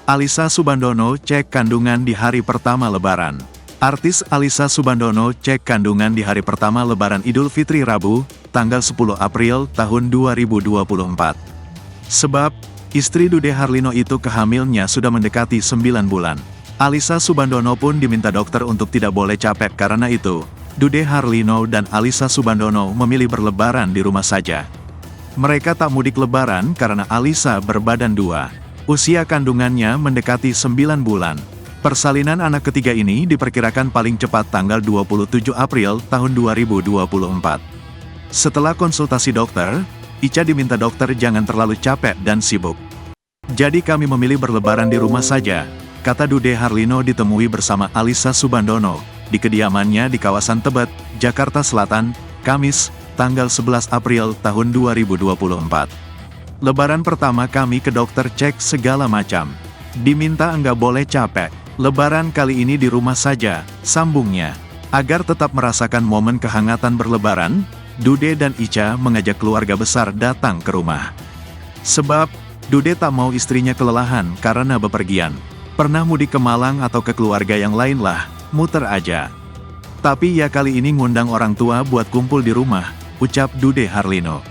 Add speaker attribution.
Speaker 1: Alyssa Soebandono cek kandungan di hari pertama Lebaran. Artis Alyssa Soebandono cek kandungan di hari pertama Lebaran Idul Fitri Rabu, tanggal 10 April tahun 2024. Sebab, istri Dude Harlino itu kehamilnya sudah mendekati 9 bulan. Alyssa Soebandono pun diminta dokter untuk tidak boleh capek karena itu. Dude Harlino dan Alyssa Soebandono memilih berlebaran di rumah saja. Mereka tak mudik lebaran karena Alyssa berbadan 2. Usia kandungannya mendekati 9 bulan. Persalinan anak ketiga ini diperkirakan paling cepat tanggal 27 April tahun 2024. Setelah konsultasi dokter, Ica diminta dokter jangan terlalu capek dan sibuk. Jadi kami memilih berlebaran di rumah saja, kata Dude Harlino ditemui bersama Alyssa Soebandono di kediamannya di kawasan Tebet, Jakarta Selatan, Kamis, tanggal 11 April tahun 2024. Lebaran pertama kami ke dokter cek segala macam. Diminta enggak boleh capek. Lebaran kali ini di rumah saja, sambungnya. Agar tetap merasakan momen kehangatan berlebaran, Dude dan Ica mengajak keluarga besar datang ke rumah. Sebab, Dude tak mau istrinya kelelahan karena bepergian. Pernah mudik ke Malang atau ke keluarga yang lain lah, muter aja. Tapi ya kali ini ngundang orang tua buat kumpul di rumah, ucap Dude Harlino.